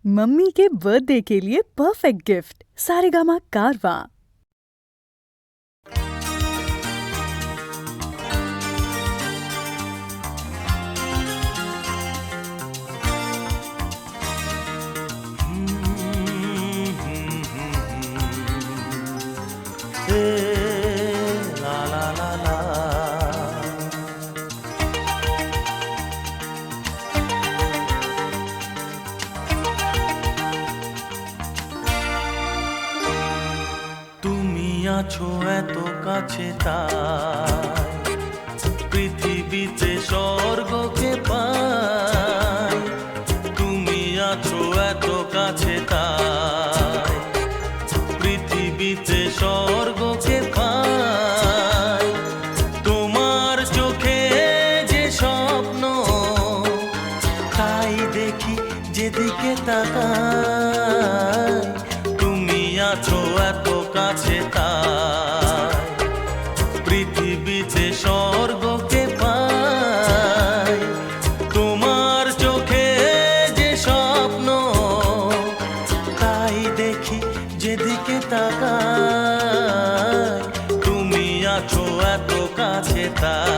Mummy के birthday के लिए परफेक्ट गिफ्ट सारेगामा कारवां। ला ला ला ला তুমি আছো এত কাছে তাই পৃথিবীতে স্বর্গকে পাই। তুমি আছো এত কাছে তাই পৃথিবীতে স্বর্গকে পাই। তোমার চোখে যে স্বপ্ন তাই দেখি যেদিকে তাকাই। তুমি আছো এত কাছে তাই পৃথিবীতে স্বর্গকে পাই। তোমার চোখে যে স্বপ্ন তাই দেখি যেদিকে তাকাই। তুমি আছো এত কাছে তাই।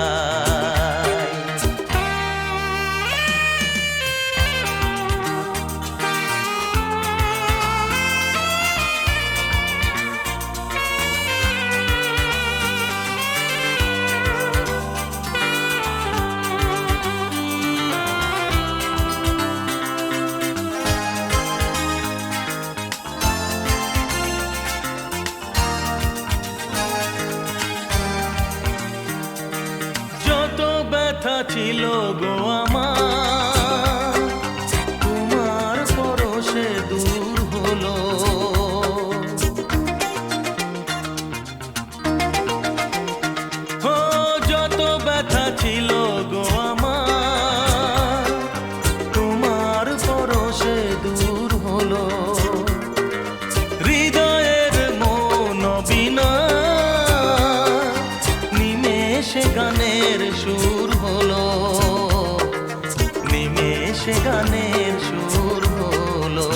ব্যথা ছিল গো আমার তোমার পরশে দূর হলো। ও যত ব্যথা ছিল গো আমার তোমার পরশে দূর হলো। হৃদয়ের মন বিনা নিমেষে গানের সুর হলো। নিমেষে গানের সুর হলো।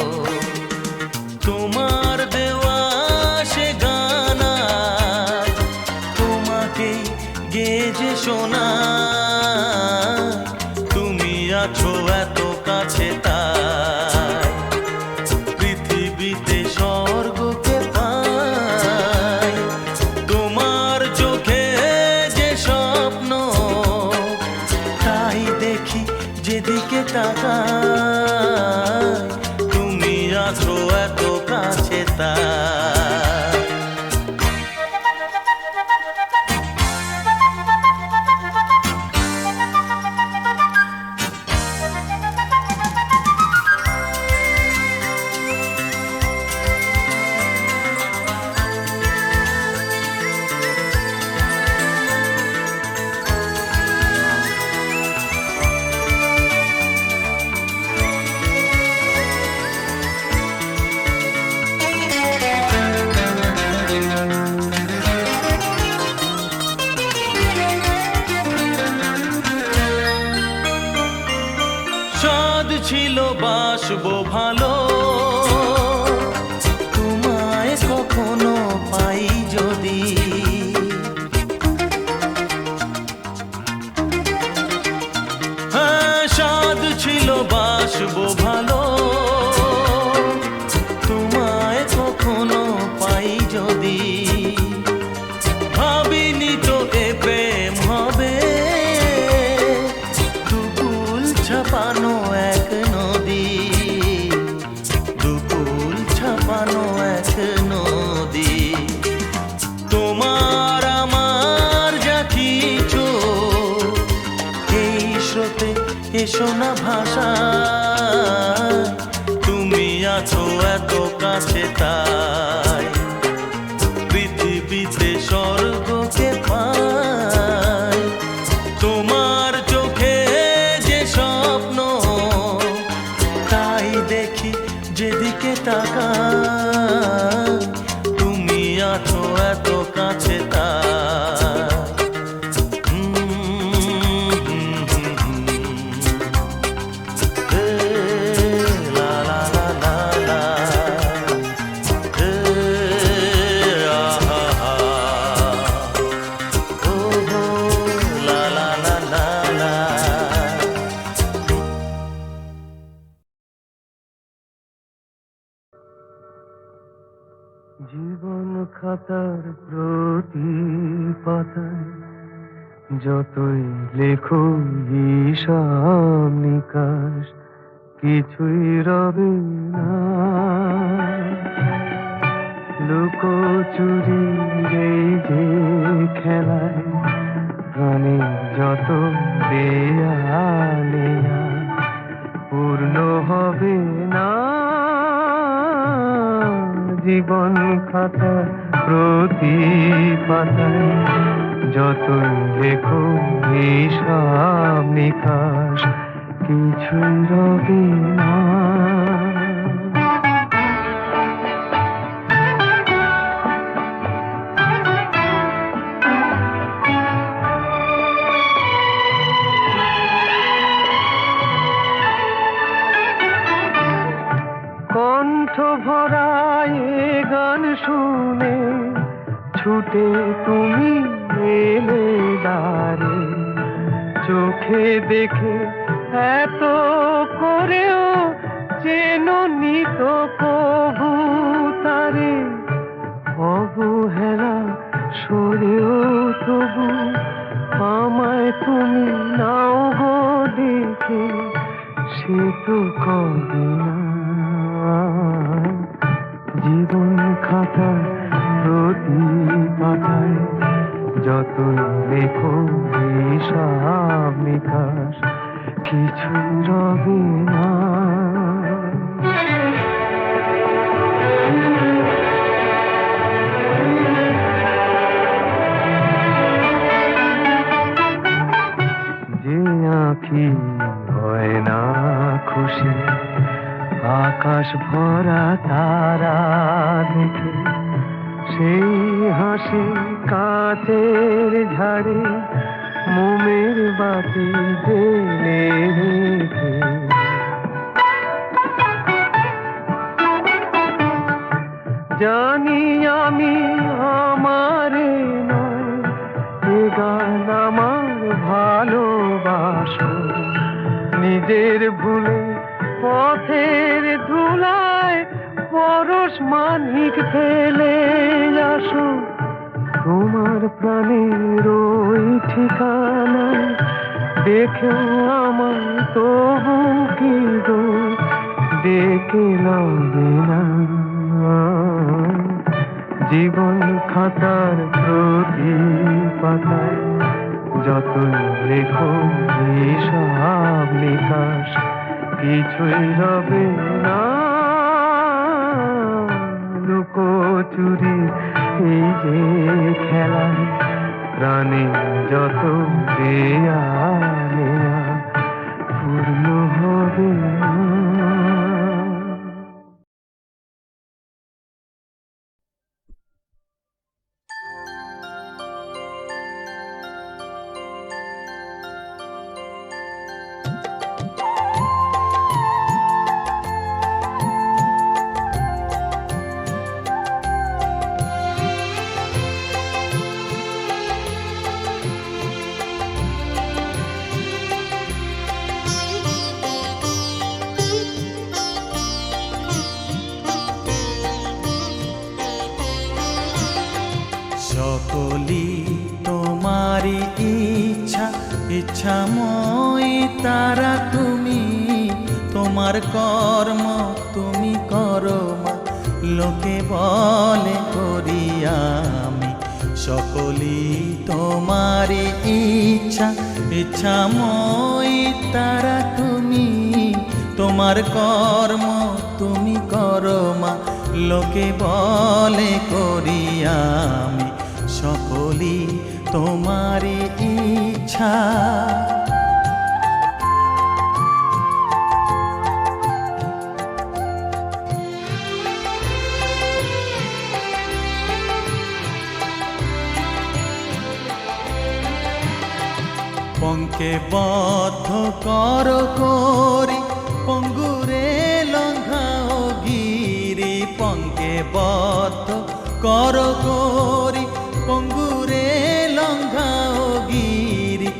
তোমার দেওয়া সে গানা তোমাকে গেজে শোনা। তুমি আছো এত কাছে তাই পৃথিবীতে স্বর্গকে পাই। তোমার চোখে যে স্বপ্ন তাই দেখি যেদিকে তাকাই। তুমি আছো এত কাছে তাই। সাদ ছিল বাসবো ভালো তোমায় কখনো পাই যদি। হ্যাঁ সাদ ছিল বাসবো ভালো তোমায় কখনো পাই যদি। ভাবিনি তো এ প্রেম হবে দুকুল ছাপানো এক নদী। দুকুল ছাপানো এক নদী। তোমার আমার যা কিছু এই স্রোতে এসো না ভাষা। তুমি আছো এত কাছে তাই পৃথিবীতে স্বর্গকে পাই। তোমার চোখে যে স্বপ্ন তাই দেখি যেদিকে তাকাই। তুমি আছো এত কাছে তাই। লা লা লা লা জীবন খাতার প্রতি পাতায় যতই লেখো হিসাব নিকাশ কিছুই রবে না। লুকোচুরি এই যে খেলায় প্রাণে যত দেয়ালে পূর্ণ হবে না। জীবন খাতা প্রতি পাতায় যতই লেখো হিসাব নিকাশ কিছুই রবে না। কণ্ঠ ভরায় গান শুনে ছুটে তুমি এলে দ্বারে, চোখে দেখে এত করেও চেনো নিত কবু তারে। অবহেলা সরেও তবু আমায় তুমি নাও গো দেখে, সে তো কবে না। জীবন খাতা প্রতি পাতায় যতই লেখো হিসাব নিকাশ কিছুই রবে না। যে আঁখি হয় না খুশি আকাশ ভরা তারা দেখে, সেই হাসি কাচের ঝাড়ে মোমের বাতি জেলে রেখে। জানি আমি আমারে নয় এ গান আমার ভালোবাসো, নিজের ভুলে পথের ধুলায় পরশ মানিক ফেলে আসো। তোমার প্রাণের ওই ঠিকানায় দেখেও আমার তবু কি গো ডেকে লাগে না। জীবন খাতার প্রতি পাতায় যতই লেখো হিসাব নিকাশ কিছুই রবে না। লুকোচুরি এই যে খেলায় প্রাণে যত দেয়া নেয়া পূর্ণ হবে না। সকলি তোমারি ইচ্ছা, ইচ্ছাময় তারা তুমি। তোমার কর্ম তুমি করো মা, লোকে বলে করি আমি। সকলি তোমারি ইচ্ছা, ইচ্ছাময় তারা তুমি। তোমার কর্ম তুমি করো মা, লোকে বলে করি আমি। সকলি তোমারি ইচ্ছা। পঙ্কে বদ্ধ কর করি পঙ্গুরে লঙ্ঘাও গিরি। পঙ্কে বদ্ধ কর করি পঙ্গুরে লঙ্ঘাও গিরি।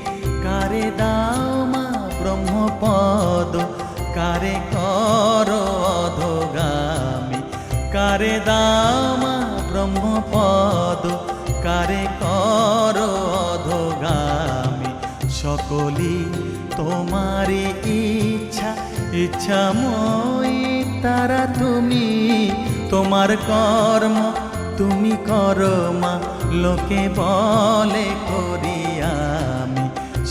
কারে দাও মা ব্রহ্মপদ, কারে কর অধোগামী। কারে দাও মা পদ কারে কর অধগামী। সকলি তোমারই ইচ্ছা, ইচ্ছাময়ী তারা তুমি। তোমার কর্ম তুমি করো মা, লোকে বলে করি আমি।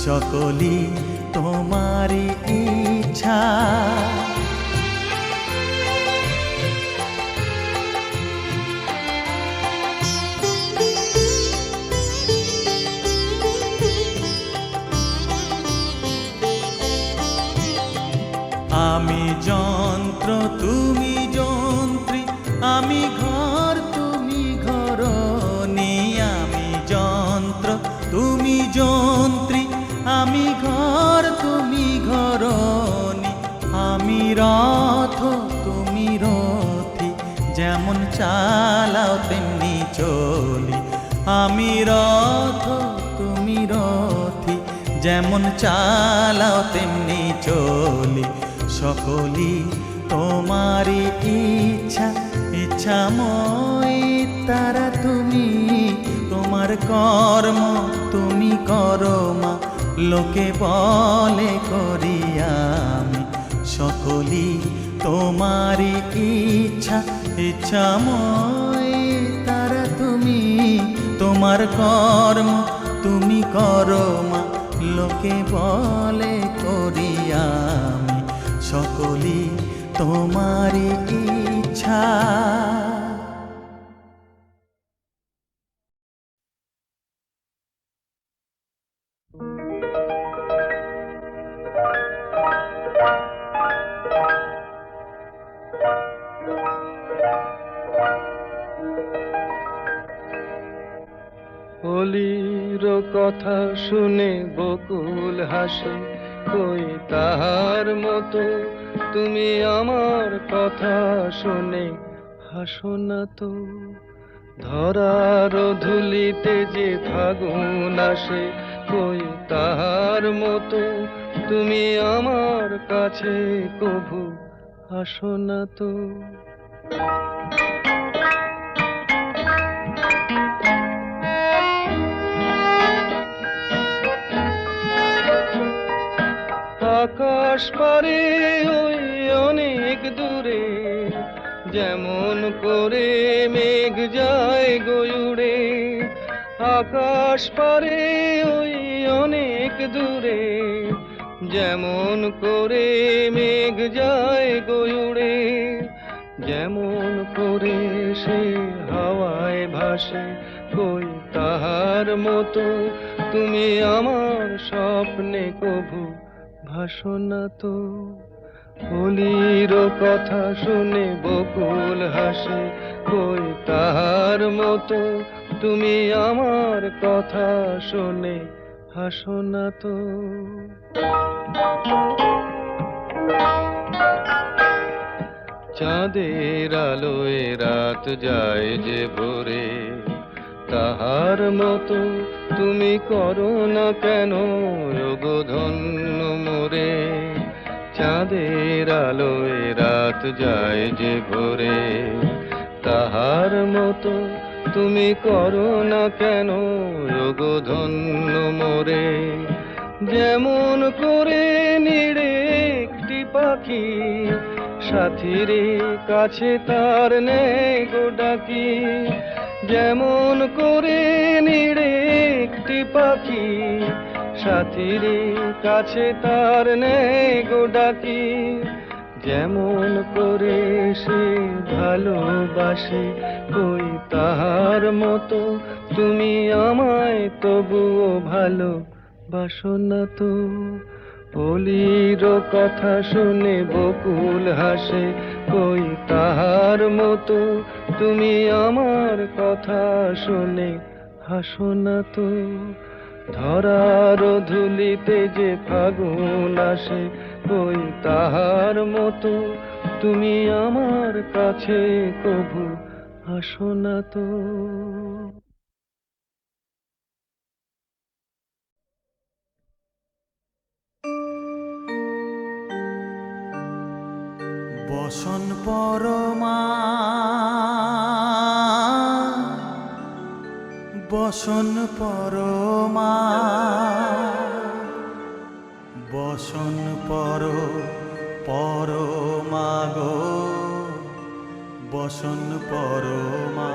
সকলি তোমারই ইচ্ছা। আমি যন্ত্র তুমি যন্ত্রী, আমি ঘর তুমি ঘরণী। আমি যন্ত্র তুমি যন্ত্রী, আমি ঘর তুমি ঘরণী। আমি রথ তুমি রথী, যেমন চালাও তেমনি চলি। আমি রথ তুমি রথী, যেমন চালাও তেমনি চলি। সকলি তোমারই ইচ্ছা, ইচ্ছাময়ী তারা তুমি। তোমার কর্ম তুমি করো মা, লোকে বলে করি আমি। সকলি তোমারই ইচ্ছা, ইচ্ছাময়ী তারা তুমি। তোমার কর্ম তুমি করো মা, লোকে বলে করি আমি। সকলি তোমারই ইচ্ছা। হোলির কথা শুনে বকুল হাসে, কই তাহার মতো তুমি আমার কথা শুনে হাসো না তো। ধরার ধুলিতে যে ফাগুন আসে, কই তাহার মতো তুমি আমার কাছে কভু আসো না তো। আকাশ পারে ওই অনেক দূরে, যেমন করে মেঘ যায় গয়ুড়ে। আকাশ পারে ওই অনেক দূরে, যেমন করে মেঘ যায় গয়ুড়ে। যেমন করে সে হাওয়ায় ভাসে, কই তাহার মতো তুমি আমার স্বপ্নে কভু ভাসো না তো। হোলির কথা শুনে বকুল হাসে, কই তাহার মতো তুমি আমার কথা শুনে হাসো না তো। চাঁদের আলোয় রাত যায় যে ভোরে, তাহার মতো তুমি করো না কেন ওগো ধন্য মোরে। চাঁদের আলোয় রাত যায় যে ভোরে, তাহার মতো তুমি করো না কেন ওগো ধন্য মোরে। যেমন করে নিড়ে একটি পাখি, সাথীরে কাছে তার নেই গো ডাকি। যেমন করে নিড়ে একটি পাখি, সাথীরে কাছে তার নেই গো ডাকি। যেমন করে সে ভালোবাসে, কই তাহার মতো তুমি আমায় তবুও ভালোবাসো না তো। হোলির কথা শুনে বকুল হাসে, কই তাহার মতো তুমি আমার কথা শুনে হাসো না তো। ধরার ধুলিতে যে ফাগুন আসে, কই তাহার মতো তুমি আমার কাছে কভু হাসো না তো। বসন পরমা বসন পরমা, বসন পরমা গো, বসন পরমা।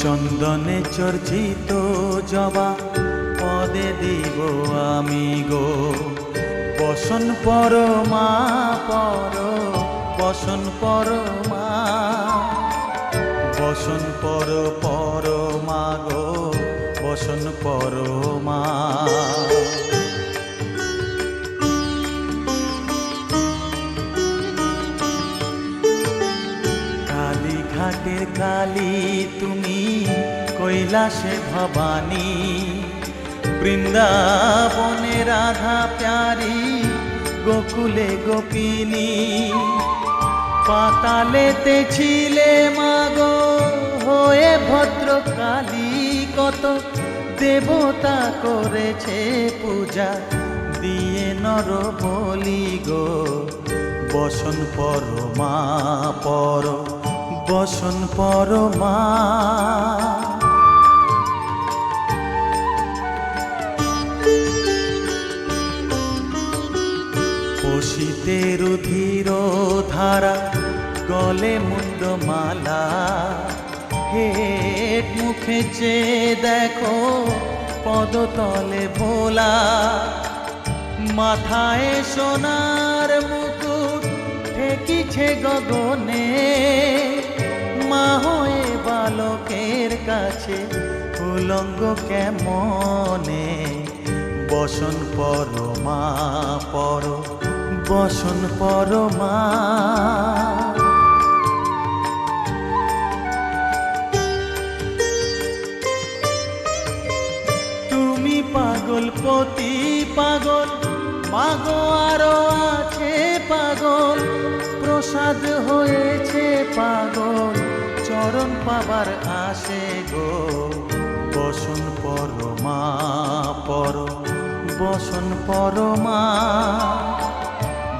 চন্দনে চর্চিত জবা পদে দিব আমি গো, বসন পরমা বসন পরমা, বসন পরমা গো, বসন পরমা। কালীঘাটের কালী তুমি, কৈলাসে ভবানী, বৃন্দাবনে রাধা প্যারি, গোকুলে গোপিনী। পাতালেতে ছিলে মাগো হয়ে ভদ্রকালী, কত দেবতা করেছে পূজা দিয়ে নর বলি গো, বসন পরমা বসন পরমা। পশিতে রুধির ধারা, গলে মুন্ডমালা, হেট মুখে চেয়ে দেখো পদতলে ভোলা। মাথায় সোনার মুকুট ঠেকিছে গগনে, মা হয়ে বালকের কাছে উলঙ্গ কেমনে, বসন পরমা বসন পরমা। তুমি পাগল পতি পাগল, মাগো আরো আছে পাগল, প্রসাদ হয়েছে পাগল, চরণ পাবার আসে গো, বসন পরমা বসন পরমা।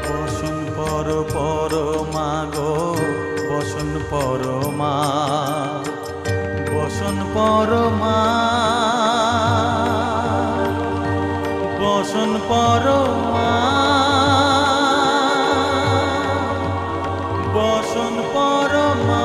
বসন পরমা গো, বসন পরমা, বসন পরমা, বসন পরমা, বসন পরমা।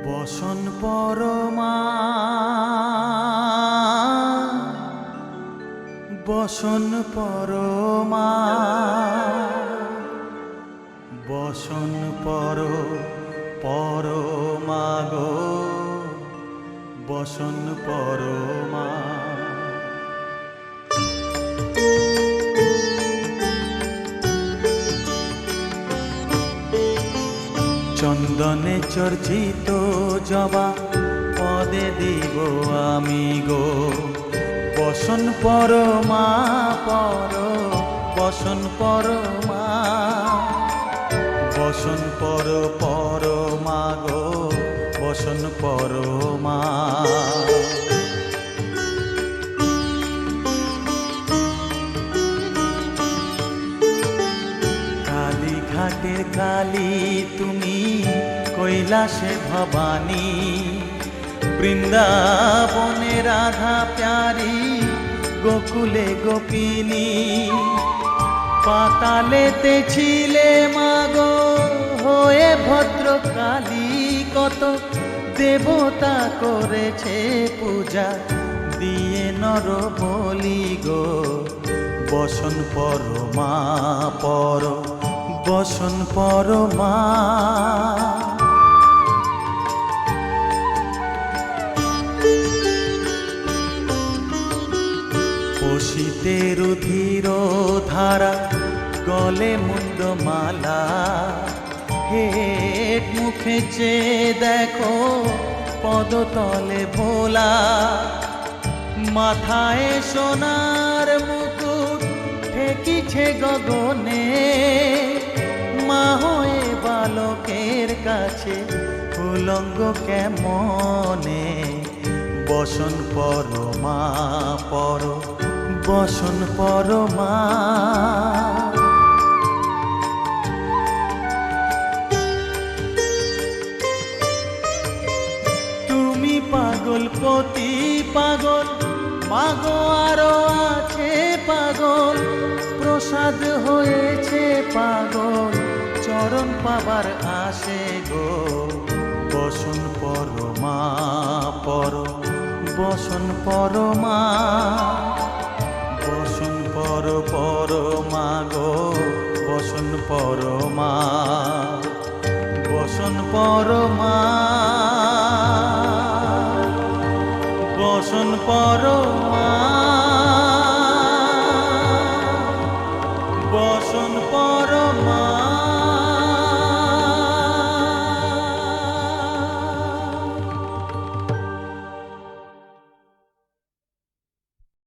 বসন পরমা, বসন পরমা, বসন পরমা গো, বসন পরমা। চন্দনে চর্চিত জবা পদে দিব আমি গো, বসন পরমা বসন পরমা, বসন পরমা গো, বসন পরমা। কালীঘাটের কালী তুমি, কৈলাসে ভবানী, বৃন্দাবনে রাধা প্যারি, গোকুলে গোপিনী। পাতালেতে ছিলে মাগো হয়ে ভদ্রকালী, কত দেবতা করেছে পূজা দিয়ে নর বলি গো, বসন পরমা বসন পরমা। পশিতে রুধির ধারা, গলে মুন্ডমালা, হেট মুখে চেয়ে দেখো পদতলে ভোলা। মাথায় সোনার মুকুট ঠেকিছে গগনে, মা হয়ে বালকের কাছে উলঙ্গ কেমনে বসন পরমা পর বসন পরমা। তুমি পাগল পতি পাগল মাগো আরো আছে পাগল প্রসাদ হয়েছে পাগল চরণ পাবার আসে গো বসন পরমা পর বসন পরমা বসন পর পরমা গো বসন পরমা বসন পরমা।